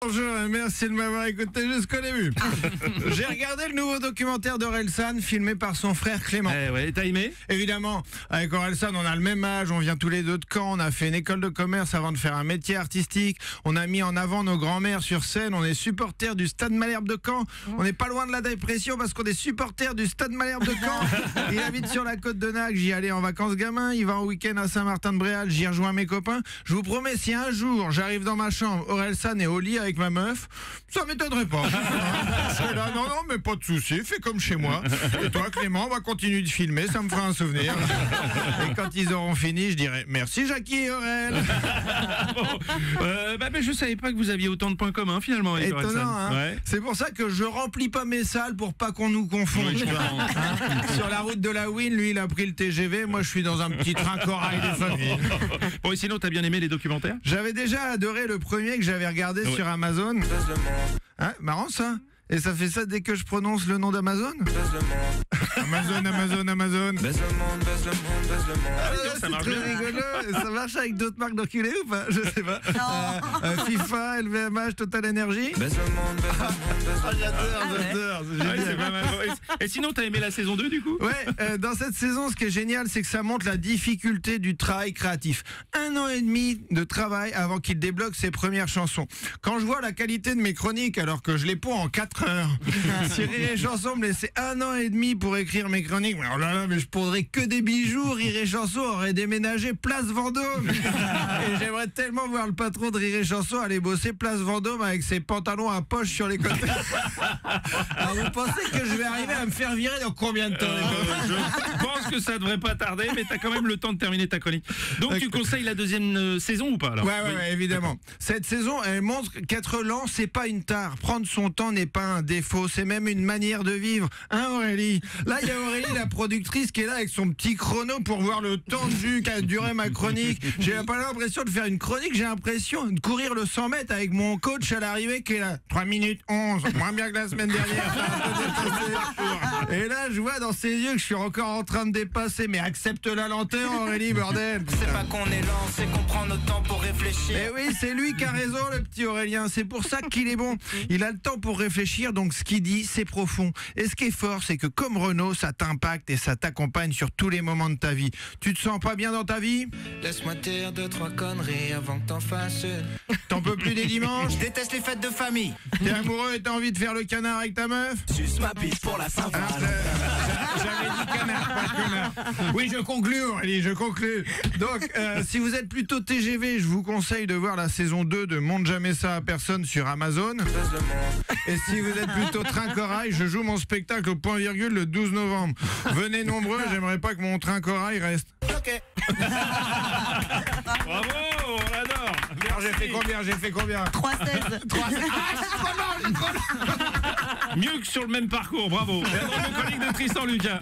Bonjour, merci de m'avoir écouté jusqu'au début. J'ai regardé le nouveau documentaire d'Orelsan, filmé par son frère Clément. Ouais, t'as aimé? Évidemment, avec Orelsan, on a le même âge, on vient tous les deux de Caen, on a fait une école de commerce avant de faire un métier artistique, on a mis en avant nos grands-mères sur scène, on est supporters du Stade Malherbe de Caen, on n'est pas loin de la dépression parce qu'on est supporters du Stade Malherbe de Caen. Il habite sur la côte de Nac, j'y allais en vacances gamin, il va en week-end à Saint-Martin-de-Bréal, j'y rejoins mes copains. Je vous promets, si un jour j'arrive dans ma chambre, Orelsan est au lit avec ma meuf, ça m'étonnerait pas. Je serais là, non, mais pas de souci, fais comme chez moi. Et toi, Clément, on va continuer de filmer, ça me fera un souvenir. Et quand ils auront fini, je dirai merci Jackie et Aurel. Mais je savais pas que vous aviez autant de points communs finalement avec Étonnant, Orelsan. hein. Ouais. C'est pour ça que je remplis pas mes salles pour pas qu'on nous confonde. Oui, je comprends. Sur la route de la Win, lui, il a pris le TGV, moi je suis dans un petit train corail des familles. Bon, et sinon, t'as bien aimé les documentaires? J'avais déjà adoré le premier que j'avais regardé sur Amazon. Hein, marrant ça. Et ça fait ça dès que je prononce le nom d'Amazon. Amazon. Ça marche très bien. rigolo. Ça marche avec d'autres marques d'enculés ou pas? Je sais pas. FIFA, LVMH, Total Energy. J'adore. C'est Ouais, génial. c'est pas mal. Et sinon, t'as aimé la saison 2 du coup? Ouais, dans cette saison, ce qui est génial, c'est que ça montre la difficulté du travail créatif. 1 an et demi de travail avant qu'il débloque ses premières chansons. Quand je vois la qualité de mes chroniques, alors que je les ponds en 4 heures, si Rire et Chanson me laissait 1 an et demi pour écrire mes chroniques, mais oh là là, mais je pondrais que des bijoux. Rire et Chanson aurait déménagé Place Vendôme. Et j'aimerais tellement voir le patron de Rire et Chanson aller bosser Place Vendôme avec ses pantalons à poche sur les côtés. Alors vous pensez que je vais arriver à me faire virer dans combien de temps les gars? Je pense que ça devrait pas tarder, mais t'as quand même le temps de terminer ta chronique. Donc tu conseilles la deuxième saison ou pas alors? Ouais, évidemment. Cette saison, elle montre qu'être lent, c'est pas une tare. Prendre son temps n'est pas un défaut, c'est même une manière de vivre. Hein, Aurélie? Là, il y a Aurélie, la productrice, qui est là avec son petit chrono pour voir le temps de qu'a duré ma chronique. J'ai pas l'impression de faire une chronique, j'ai l'impression de courir le 100 mètres avec mon coach à l'arrivée qui est là. 3 minutes 11, moins bien que la semaine dernière. Et là, je vois dans ses yeux que je suis encore en train de dépasser. Mais accepte la lenteur, Aurélie, bordel. C'est pas qu'on est lent, c'est qu'on prend notre temps pour réfléchir. Eh oui, c'est lui qui a raison, le petit Aurélien. C'est pour ça qu'il est bon. Il a le temps pour réfléchir, donc ce qu'il dit, c'est profond. Et ce qui est fort, c'est que comme Renaud, ça t'impacte et ça t'accompagne sur tous les moments de ta vie. Tu te sens pas bien dans ta vie? Laisse-moi dire 2-3 conneries avant que t'en fasses une. T'en peux plus des dimanches? Je déteste les fêtes de famille. T'es amoureux et t'as envie de faire le canard avec ta meuf? Suce ma bite pour la Saint-Valentin. J'avais dit canard, pas connard. Oui, je conclue, Aurélie, je conclue. Donc, si vous êtes plutôt TGV, je vous conseille de voir la saison 2 de Montre jamais ça à personne sur Amazon. Et si vous êtes plutôt train corail, je joue mon spectacle au point virgule le 12 novembre. Venez nombreux, j'aimerais pas que mon train corail reste. Ok. Bravo, on adore. Alors, j'ai fait combien 3-16. Mieux que sur le même parcours, bravo. La drôle de chronique de Tristan Lucas.